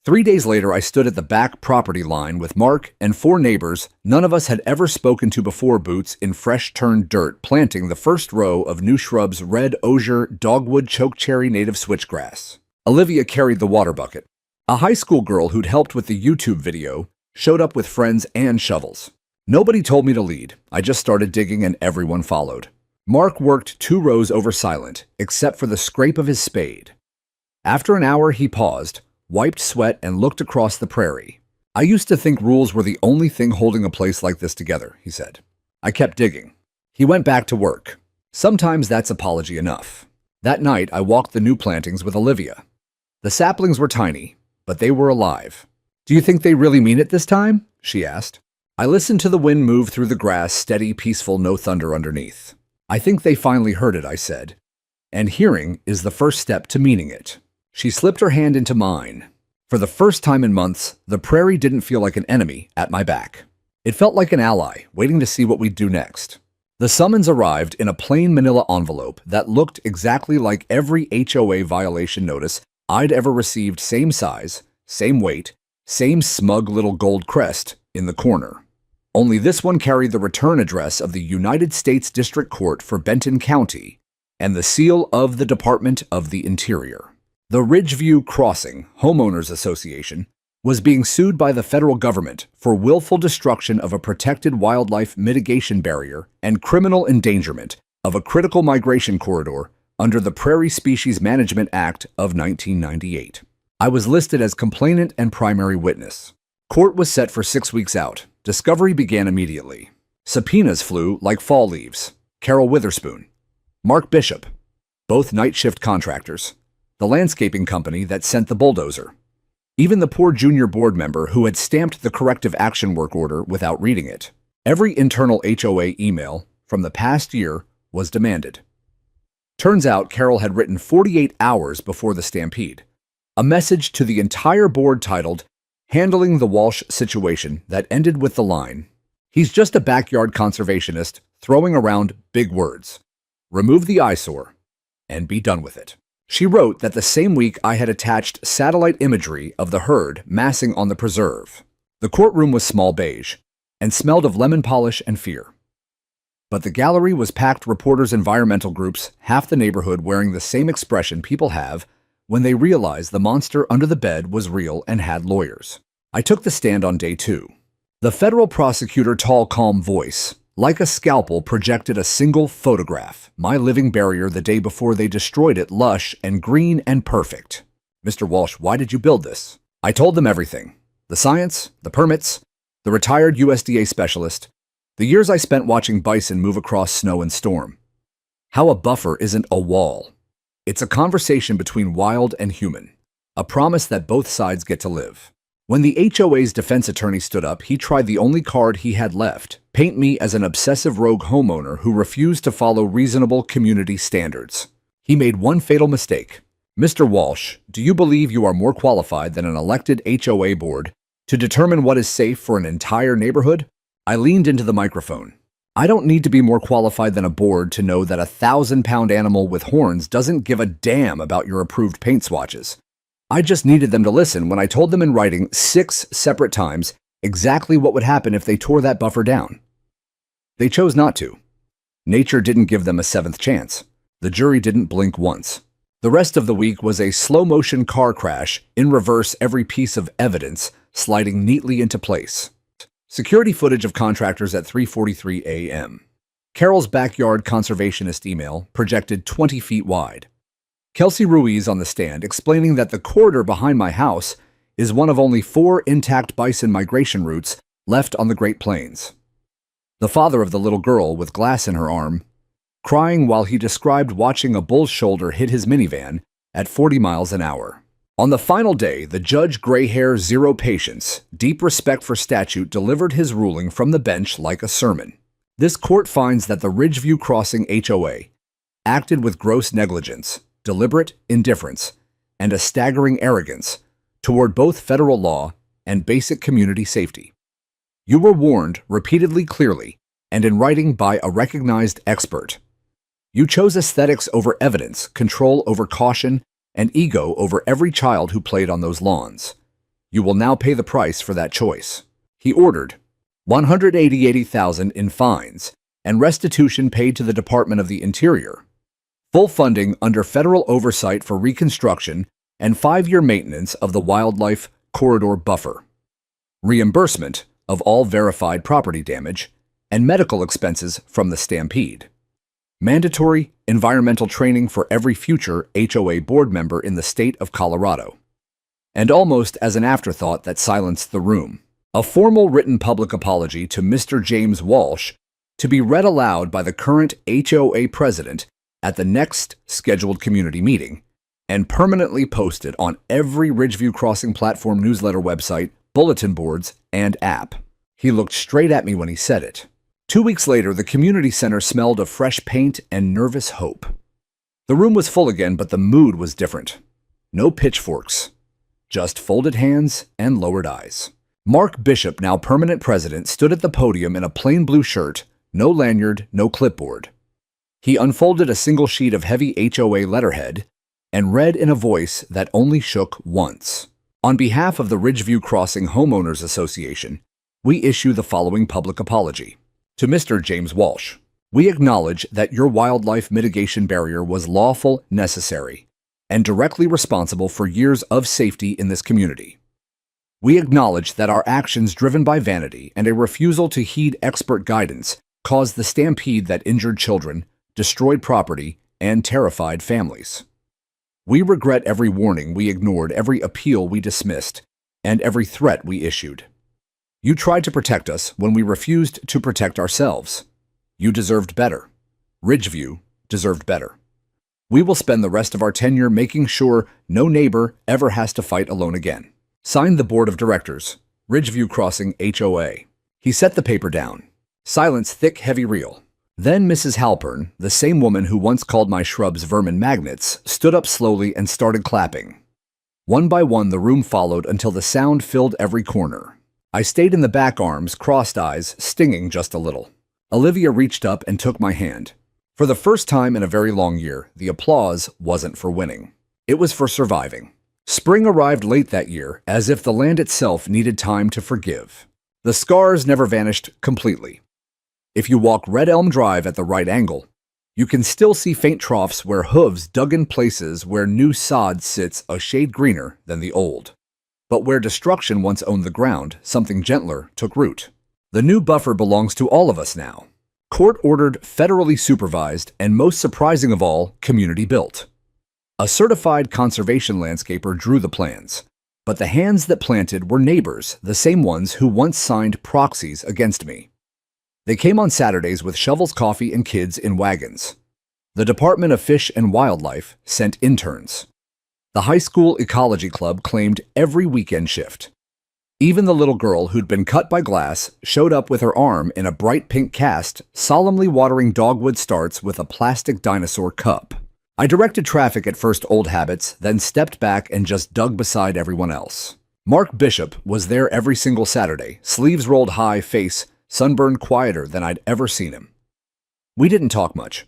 3 days later, I stood at the back property line with Mark and 4 neighbors none of us had ever spoken to before, boots in fresh-turned dirt, planting the first row of new shrubs: red osier, dogwood, chokecherry, native switchgrass. Olivia carried the water bucket. A high school girl who'd helped with the YouTube video showed up with friends and shovels. Nobody told me to lead. I just started digging and everyone followed. Mark worked 2 rows over silent, except for the scrape of his spade. After an hour, he paused, wiped sweat, and looked across the prairie. I used to think rules were the only thing holding a place like this together, he said. I kept digging. He went back to work. Sometimes that's apology enough. That night, I walked the new plantings with Olivia. The saplings were tiny, but they were alive. Do you think they really mean it this time? She asked. I listened to the wind move through the grass, steady, peaceful, no thunder underneath. I think they finally heard it, I said. And hearing is the first step to meaning it. She slipped her hand into mine. For the first time in months, the prairie didn't feel like an enemy at my back. It felt like an ally, waiting to see what we'd do next. The summons arrived in a plain manila envelope that looked exactly like every HOA violation notice I'd ever received, same size, same weight, same smug little gold crest in the corner. Only this one carried the return address of the United States District Court for Benton County and the seal of the Department of the Interior. The Ridgeview Crossing Homeowners Association was being sued by the federal government for willful destruction of a protected wildlife mitigation barrier and criminal endangerment of a critical migration corridor under the Prairie Species Management Act of 1998. I was listed as complainant and primary witness. Court was set for 6 weeks out. Discovery began immediately. Subpoenas flew like fall leaves. Carol Witherspoon, Mark Bishop, both night shift contractors, the landscaping company that sent the bulldozer, even the poor junior board member who had stamped the corrective action work order without reading it. Every internal HOA email from the past year was demanded. Turns out Carol had written 48 hours before the Stampede a message to the entire board titled Handling the Walsh Situation that ended with the line, "He's just a backyard conservationist throwing around big words. Remove the eyesore and be done with it." She wrote that the same week I had attached satellite imagery of the herd massing on the preserve. The courtroom was small beige and smelled of lemon polish and fear. But the gallery was packed reporters, environmental groups, half the neighborhood wearing the same expression people have when they realized the monster under the bed was real and had lawyers. I took the stand on day 2. The federal prosecutor, tall, calm voice, like a scalpel, projected a single photograph, my living barrier the day before they destroyed it, lush and green and perfect. "Mr. Walsh, why did you build this?" I told them everything. The science, the permits, the retired USDA specialist, the years I spent watching bison move across snow and storm. How a buffer isn't a wall. It's a conversation between wild and human, a promise that both sides get to live. When the HOA's defense attorney stood up, he tried the only card he had left, paint me as an obsessive rogue homeowner who refused to follow reasonable community standards. He made one fatal mistake. "Mr. Walsh, do you believe you are more qualified than an elected HOA board to determine what is safe for an entire neighborhood?" I leaned into the microphone. I don't need to be more qualified than a board to know that a 1,000-pound animal with horns doesn't give a damn about your approved paint swatches. I just needed them to listen when I told them in writing 6 separate times exactly what would happen if they tore that buffer down. They chose not to. Nature didn't give them a 7th chance. The jury didn't blink once. The rest of the week was a slow-motion car crash, in reverse every piece of evidence sliding neatly into place. Security footage of contractors at 3:43 a.m. Carol's backyard conservationist email projected 20 feet wide. Kelsey Ruiz on the stand explaining that the corridor behind my house is one of only 4 intact bison migration routes left on the Great Plains. The father of the little girl with glass in her arm, crying while he described watching a bull's shoulder hit his minivan at 40 miles an hour. On the final day, the judge, gray hair, zero patience, deep respect for statute, delivered his ruling from the bench like a sermon. This court finds that the Ridgeview Crossing HOA acted with gross negligence, deliberate indifference, and a staggering arrogance toward both federal law and basic community safety. You were warned repeatedly, clearly, and in writing by a recognized expert. You chose aesthetics over evidence, control over caution, and ego over every child who played on those lawns. You will now pay the price for that choice. He ordered $188,000 in fines and restitution paid to the Department of the Interior, full funding under federal oversight for reconstruction and 5-year maintenance of the wildlife corridor buffer, reimbursement of all verified property damage, and medical expenses from the Stampede. Mandatory environmental training for every future HOA board member in the state of Colorado. And almost as an afterthought that silenced the room, a formal written public apology to Mr. James Walsh to be read aloud by the current HOA president at the next scheduled community meeting and permanently posted on every Ridgeview Crossing platform, newsletter, website, bulletin boards, and app. He looked straight at me when he said it. 2 weeks later, the community center smelled of fresh paint and nervous hope. The room was full again, but the mood was different. No pitchforks, just folded hands and lowered eyes. Mark Bishop, now permanent president, stood at the podium in a plain blue shirt, no lanyard, no clipboard. He unfolded a single sheet of heavy HOA letterhead and read in a voice that only shook once. On behalf of the Ridgeview Crossing Homeowners Association, we issue the following public apology. To Mr. James Walsh, we acknowledge that your wildlife mitigation barrier was lawful, necessary, and directly responsible for years of safety in this community. We acknowledge that our actions driven by vanity and a refusal to heed expert guidance caused the stampede that injured children, destroyed property, and terrified families. We regret every warning we ignored, every appeal we dismissed, and every threat we issued. You tried to protect us when we refused to protect ourselves. You deserved better. Ridgeview deserved better. We will spend the rest of our tenure making sure no neighbor ever has to fight alone again. Signed the Board of Directors, Ridgeview Crossing HOA. He set the paper down. Silence, thick, heavy reel. Then Mrs. Halpern, the same woman who once called my shrubs vermin magnets, stood up slowly and started clapping. One by one, the room followed until the sound filled every corner. I stayed in the back, arms, crossed eyes, stinging just a little. Olivia reached up and took my hand. For the first time in a very long year, the applause wasn't for winning. It was for surviving. Spring arrived late that year, as if the land itself needed time to forgive. The scars never vanished completely. If you walk Red Elm Drive at the right angle, you can still see faint troughs where hooves dug in places where new sod sits a shade greener than the old. But where destruction once owned the ground, something gentler took root. The new buffer belongs to all of us now. Court-ordered, federally supervised, and most surprising of all, community-built. A certified conservation landscaper drew the plans, but the hands that planted were neighbors, the same ones who once signed proxies against me. They came on Saturdays with shovels, coffee, and kids in wagons. The Department of Fish and Wildlife sent interns. The high school ecology club claimed every weekend shift. Even the little girl who'd been cut by glass showed up with her arm in a bright pink cast, solemnly watering dogwood starts with a plastic dinosaur cup. I directed traffic at first old habits, then stepped back and just dug beside everyone else. Mark Bishop was there every single Saturday, sleeves rolled high, face sunburned, quieter than I'd ever seen him. We didn't talk much.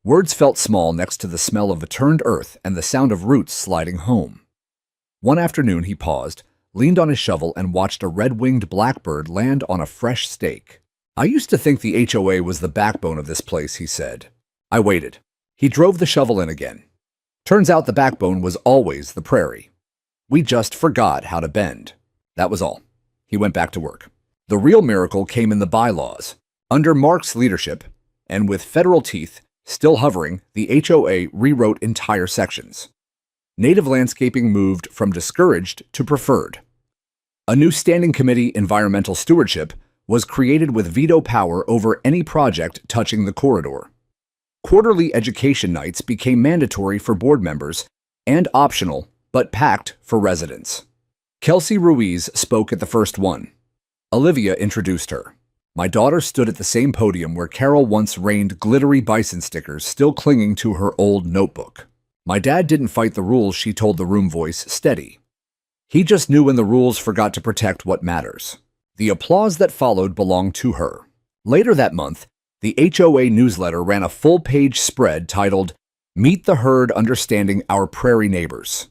Words felt small next to the smell of a turned earth and the sound of roots sliding home. One afternoon, he paused, leaned on his shovel, and watched a red-winged blackbird land on a fresh steak. "I used to think the HOA was the backbone of this place," he said. I waited. He drove the shovel in again. Turns out the backbone was always the prairie. We just forgot how to bend. That was all. He went back to work. The real miracle came in the bylaws. Under Mark's leadership, and with federal teeth still hovering, the HOA rewrote entire sections. Native landscaping moved from discouraged to preferred. A new standing committee, environmental stewardship, was created with veto power over any project touching the corridor. Quarterly education nights became mandatory for board members and optional, but packed for residents. Kelsey Ruiz spoke at the first one. Olivia introduced her. My daughter stood at the same podium where Carol once rained glittery Bison stickers, still clinging to her old notebook. My dad didn't fight the rules, she told the room voice steady. He just knew when the rules forgot to protect what matters. The applause that followed belonged to her. Later that month, the HOA newsletter ran a full-page spread titled, "Meet the Herd Understanding Our Prairie Neighbors."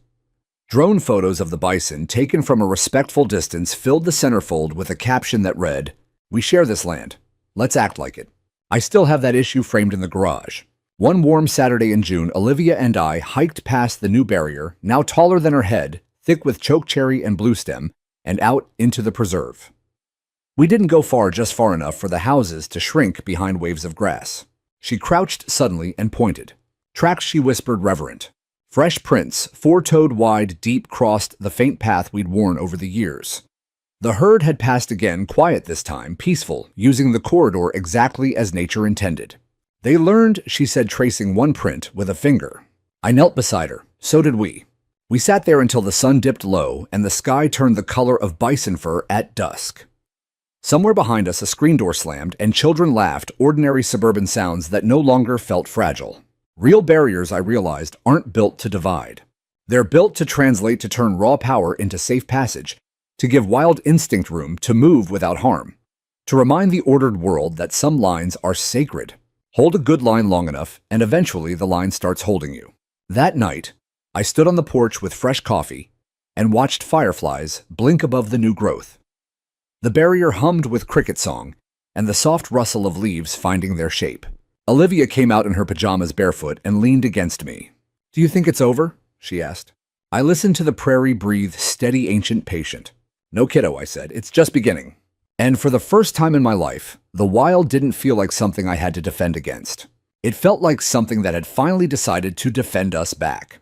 Drone photos of the bison, taken from a respectful distance, filled the centerfold with a caption that read, "We share this land. Let's act like it." I still have that issue framed in the garage. One warm Saturday in June, Olivia and I hiked past the new barrier, now taller than her head, thick with chokecherry and bluestem, and out into the preserve. We didn't go far, just far enough for the houses to shrink behind waves of grass. She crouched suddenly and pointed. Tracks, she whispered, reverent. Fresh prints, 4-toed wide, deep, crossed the faint path we'd worn over the years. The herd had passed again, quiet this time, peaceful, using the corridor exactly as nature intended. "They learned," she said, tracing one print with a finger. I knelt beside her. So did we. We sat there until the sun dipped low and the sky turned the color of bison fur at dusk. Somewhere behind us, a screen door slammed, and children laughed, ordinary suburban sounds that no longer felt fragile. Real barriers, I realized, aren't built to divide. They're built to translate, to turn raw power into safe passage, to give wild instinct room to move without harm, to remind the ordered world that some lines are sacred. Hold a good line long enough, and eventually the line starts holding you. That night, I stood on the porch with fresh coffee and watched fireflies blink above the new growth. The barrier hummed with cricket song and the soft rustle of leaves finding their shape. Olivia came out in her pajamas barefoot and leaned against me. "Do you think it's over?" she asked. I listened to the prairie breathe, steady, ancient, patient. "No, kiddo," I said. "It's just beginning." And for the first time in my life, the wild didn't feel like something I had to defend against. It felt like something that had finally decided to defend us back.